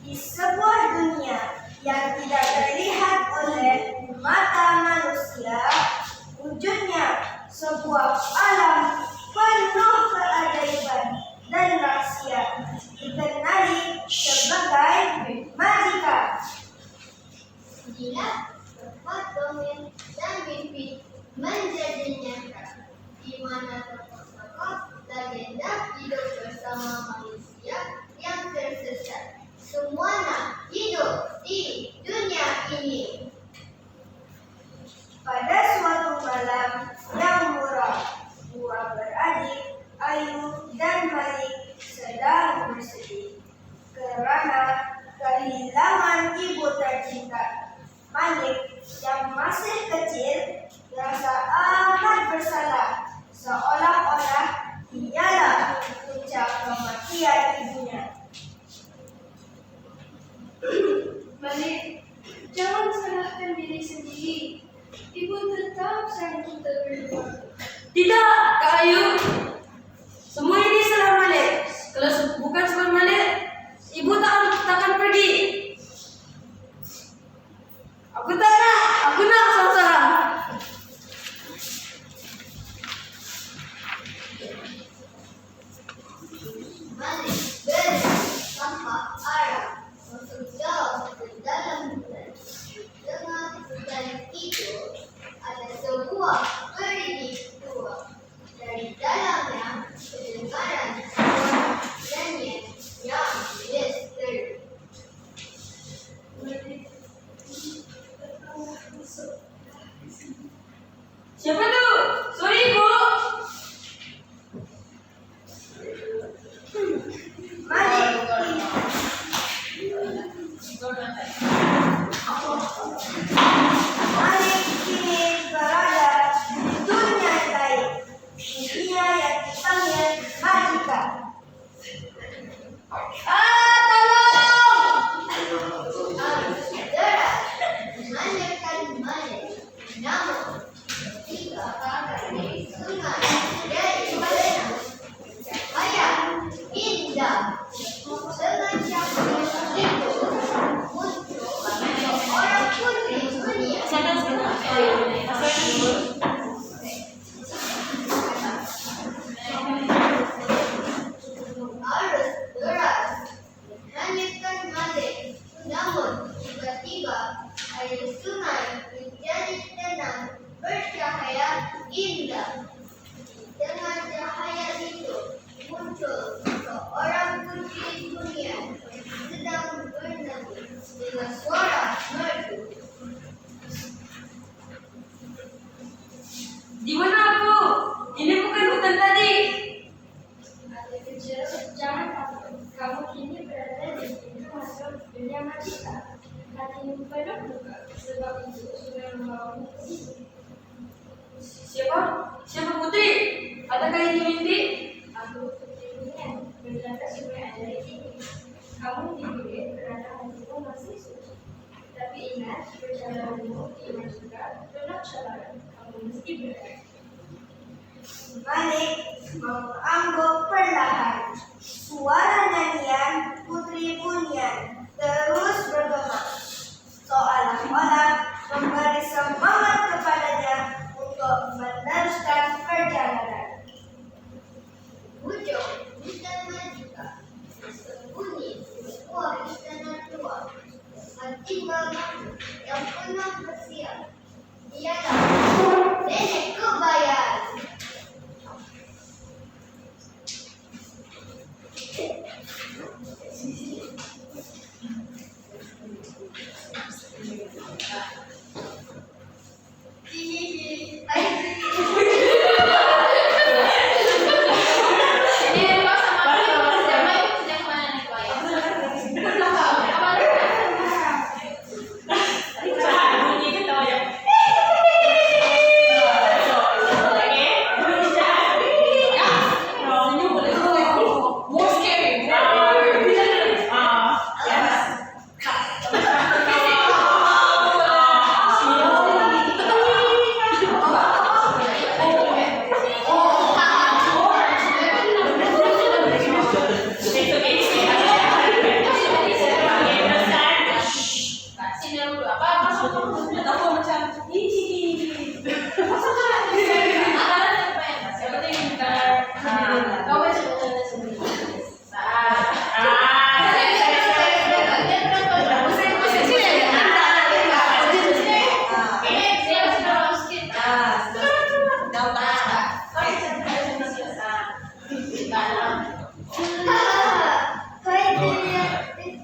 Di sebuah dunia yang tidak terlihat oleh mata manusia, wujudnya sebuah alam penuh keajaiban dan rahasia, dikenali sebagai Magicka. Bila tempat dongeng dan mimpi menjadi nyata, di mana tokoh-tokoh legenda hidup bersama manusia yang tersesat. Semuanya hidup di dunia ini. Pada suatu malam yang murah, dua beradik, Ayu dan Malik, sedang bersedih karena kehilangan ibu tercinta. Malik yang masih kecil merasa amat bersalah, seolah-olah ialah puncak kematian ibunya. Malik, jangan salahkan diri sendiri. Ibu tetap sayang kita berdua. Tidak, Kak Ayu. Semua ini salah Malik. Kalau bukan salah Malik, ibu takkan pergi. Aku tak nak. Aku nak seorang. Malik berlari tanpa arah masuk jauh ke dalam hutan. Dengan hutan itu ada sebuah kerikil tua. Dari dalamnya kedengaran suara nyanyian yang misteri. Siapa tu? Sorry, Ibu. Malik kini berada di dunia gaib, dunia yang dipanggil Magicka. Arus deras menanyakan Malik. Namun ketika dari sungai dari mana cahaya indah dengan cahaya itu muncul seorang putri dunia. Arus deras menghanyutkan Malik. Namun tiba-tiba air sungai menjadi tenang, bercahaya indah. Dengan cahaya itu muncul seorang putri dunia yang sedang bernyanyi dengan suara merdu. Di mana aku? Ini bukan hutan tadi. Adik kecil, jangan takut. Kamu kini berada di pintu masuk dunia Magicka. Hatimu penuh duka, sebab itu sudah membawamu ke sini. Siapa? Siapa putri? Adakah ini mimpi? Aku putri dunia, berjaga supaya ada di sini. Kamu dipilih karena hatimu masih suci. Tapi ingat, perjalananmu di Magicka penuh cabaran. Kamu mesti berani. Malik mengangguk perlahan. Suara nyanyian Putri Bunyan terus bergema, seolah-olah memberi semangat kepadanya untuk meneruskan perjalanan. Ujung hutan Magicka bersembunyi di sebuah istana tua. Tiba makhluk yang penuh bersiap. Dialah nenek kebaya.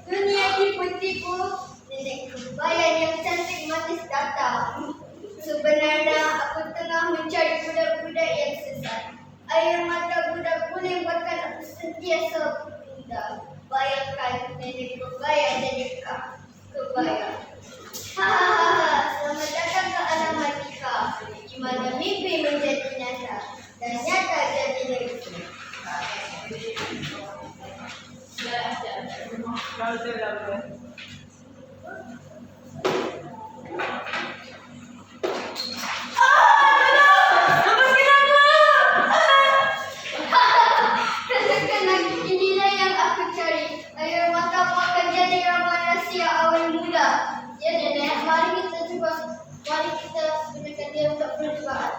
dunia tipu-tipu, nenek kebaya yang cantik manis datang. Sebenarnya aku tengah mencari budak-budak yang sesat. Air mata budak boleh buatkan aku sentiasa berpindah. Bayangkan nenek kebaya jadi kebaya. Hahaha, selamat datang ke alam hakika, di mana mimpi menjadi nyata dan nyata jadi mimpi. Kenang-kenang inilah yang aku cari. Air matamu akan jadi ramuan rahsia awal mula. Ya nenek, mari kita cuba. Mari kita gunakan dia untuk percubaan.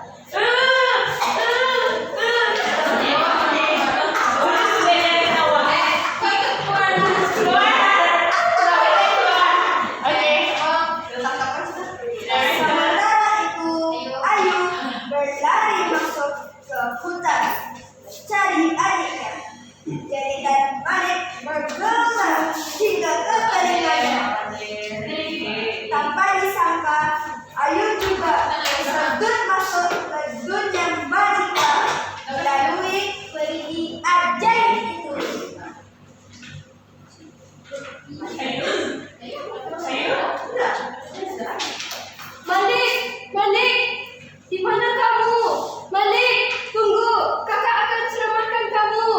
Sementara itu, Ayu berlari masuk ke hutan mencari adiknya. Jerry dan Malik bergema hingga ke telinganya. Tanpa disangka, Ayu juga tersebut masuk ke dunia magika melalui perigi ajaib itu. Malik, di mana kamu? Malik, tunggu, kakak akan selamatkan kamu.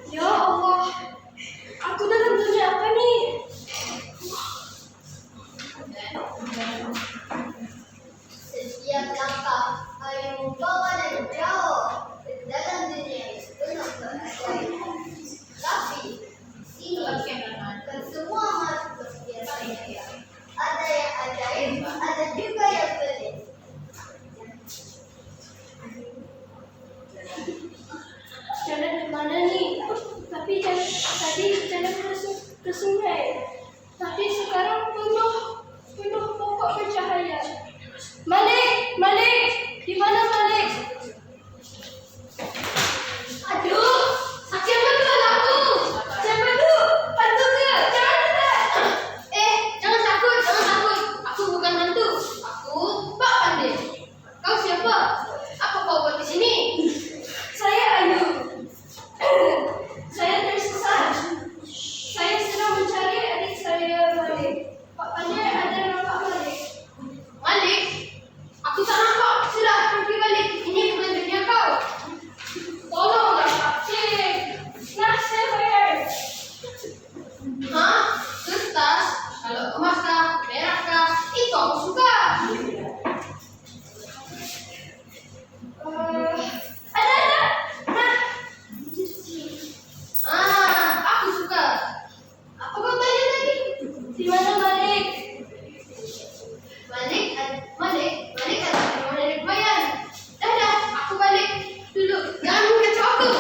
Ya Allah, aku dalam dunia apa nih? Setiap langkah Ayu membawa dan jauh ke dalam dunia yang penuh keajaiban. Tapi di sini kan semua makhluk biasa. Ada yang ajaib, ada juga yang pelik. Jalan ke mana nih? Tadi jalan ke sungai. Tapi sekarang penuh pokok bercahaya. Malik, di mana Malik? Aduh, siapa tu anakku? Siapa tu? Hantu ke? Jangan dekat. Jangan takut. Aku bukan hantu. Aku Pak Pandai. Kau siapa? Apa kau buat di sini? Saya Ayu. Saya tersesat. Saya sedang mencari adik saya Malik. Pak Pandai ada nampak Malik. Malik, aku tak nampak. Sudah, pergi balik. Ini bukan dunia kau. Tolonglah Pak Cik. Nah, saya bayar. Hah? Kertas? Kalau emas kah? Perak kah? Itu aku suka. Ada. Nah, Aku suka. Apa kau tanya tadi? di mana Malik? Malik adalah rumah nenek bayan. Dah, aku balik dulu. Jangan kacau aku.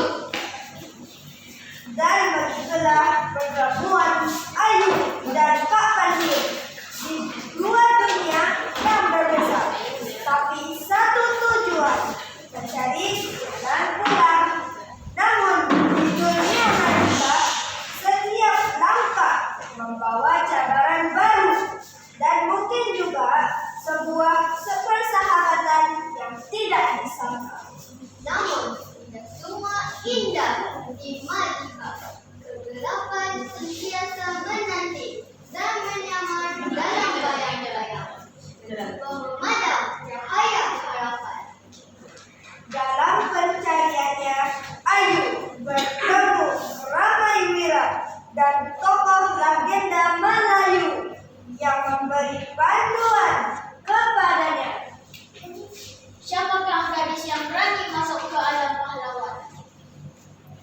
Dan begitulah pertemuan Ayu dan Pak Pandai di dua dunia yang berbeda, tapi satu tujuan, mencari jalan pulang. Namun di dunia manusia, setiap langkah membawa cabaran baru dan mungkin juga sebuah persahabatan yang tidak disangka. Namun, tidak semua indah di Madika. Kegelapan sentiasa menanti dan menyamar dalam bayang-bayang. Memadam cahaya harapan. Dalam pencariannya, Ayu bertemu Ramai Wira dan tokoh legenda Melayu yang memberi panduan kepadanya. Siapakah gadis yang berani masuk ke alam pahlawan?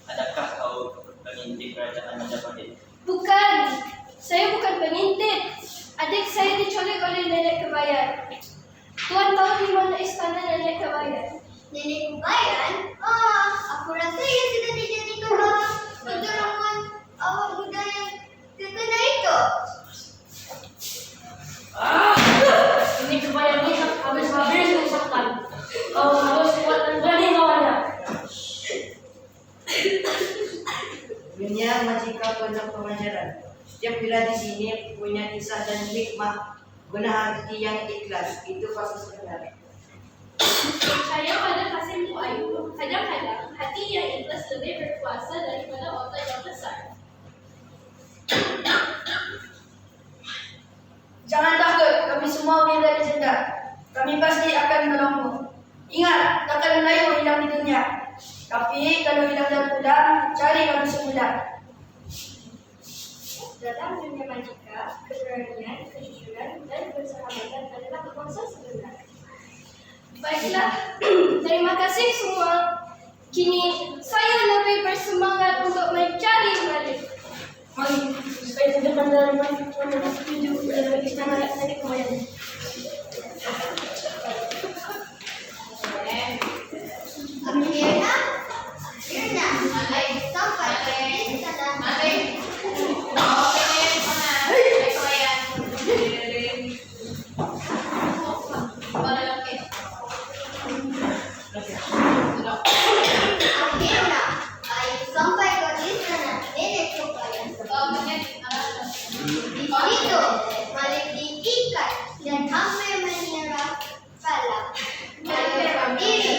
Adakah kau pengintip kerajaan Majapahit? Bukan. Saya bukan pengintip. Adik saya diculik oleh nenek kebaya. Tuan tahu di mana istana nenek kebaya? Nenek Kubayan? Aku rasa ia sudah dijadikan untuk ramuan awak muda yang terkena itu. Ini kebaya ni habis-habis rusakkan. Kau harus kuat dan berani lawannya. Dunia Majikan penuh pengajaran. Setiap bila di sini punya kisah dan hikmah. Guna hati yang ikhlas, itu pasti sebenarnya. Percaya pada kasihmu Ayu, kadang-kadang hati yang ikhlas lebih berkuasa daripada otak yang besar. Jangan takut, kami semua bela legenda. Kami pasti akan menolongmu. Ingat, takkan Melayu hilang di dunia. Tapi kalau hilang dan pulang, cari kami semula. Dalam dunia Majika, keberanian, kejujuran, dan persahabatan adalah kuasa sebenarnya. Baiklah, terima kasih semua. Kini saya lebih bersemangat untuk mencari balik. Mari, supaya tidak pandang tunjuk dan istana tadi kemarin. Akhirnya, sampai ke istana. Akhirnya, Ayu sampai ke istana nenek Kupayan. Di situ, Malik diikat dan hampir menyerah kalah. Ayu berdiri.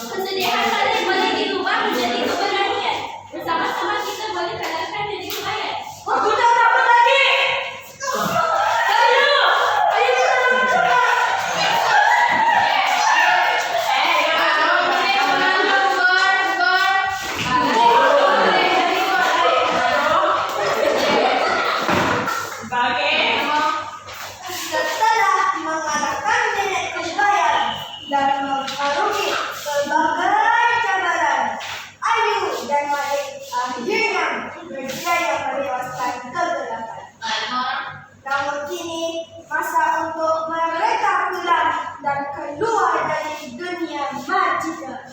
Kesedihan saling boleh diubah menjadi keberanian. Bersama-sama kita boleh kalahkan nenek Kupayan. Aku tak takut lagi. Setelah mengalahkan nenek Kupayan dan mengarungi berbagai cabaran, Ayu dan Malik akhirnya berjaya melewaskan kegelapan. Namun kini masa untuk mereka pulang dan keluar dari dunia Majika.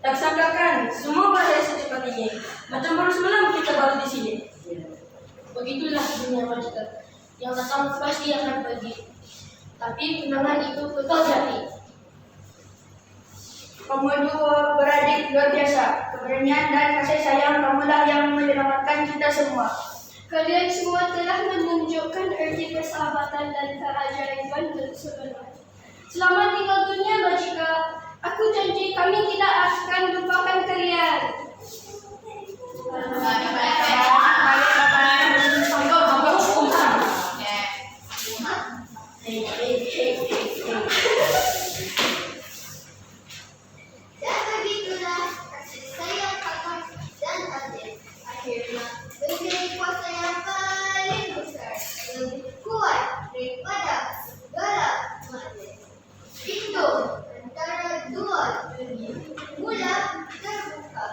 Tak sangkakan, semua bahaya secepat ini. Macam baru semalam kita baru di sini. Begitulah dunia Majika. Yang datang pasti akan pergi. Tapi kenangan itu kekal jadi. Kamu dua beradik luar biasa. Keberanian dan kasih sayang kamulah yang menyelamatkan kita semua. Kalian semua telah menunjukkan erti persahabatan dan keajaiban sebenarnya. Selamat tinggal dunia Majika. Aku janji kami tidak akan lupakan kalian. Dan begitulah kasih sayang kakak dan adik. Akhirnya menjadi kuasa yang paling besar, lebih kuat daripada segala makhluk. Pintu antara dua dunia mula terbuka,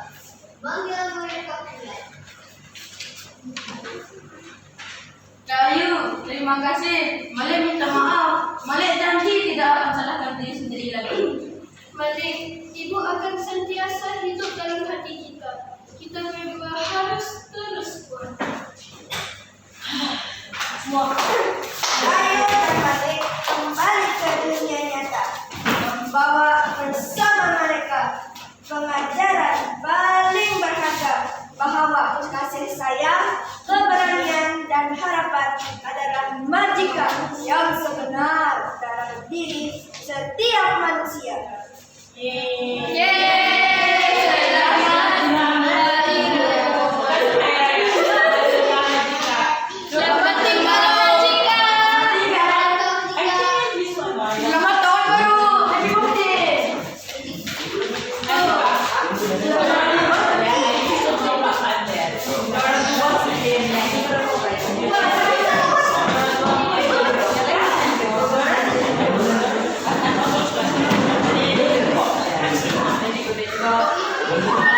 manggil mereka pulang. Ayu, terima kasih. Malik minta maaf. Malik janji tidak akan salahkan diri sendiri lagi. Malik, ibu akan sentiasa hidup dalam hati kita. Kita berdua harus terus kuat. Semua. Ayu dan Malik kembali ke dunia nyata, membawa bersama mereka pengajaran paling berharga bahwa kasih sayang, keberanian, dan harapan adalah Majika yang sebenar dalam diri setiap manusia. Selamat tahun baru. Happy birthday. Thank you.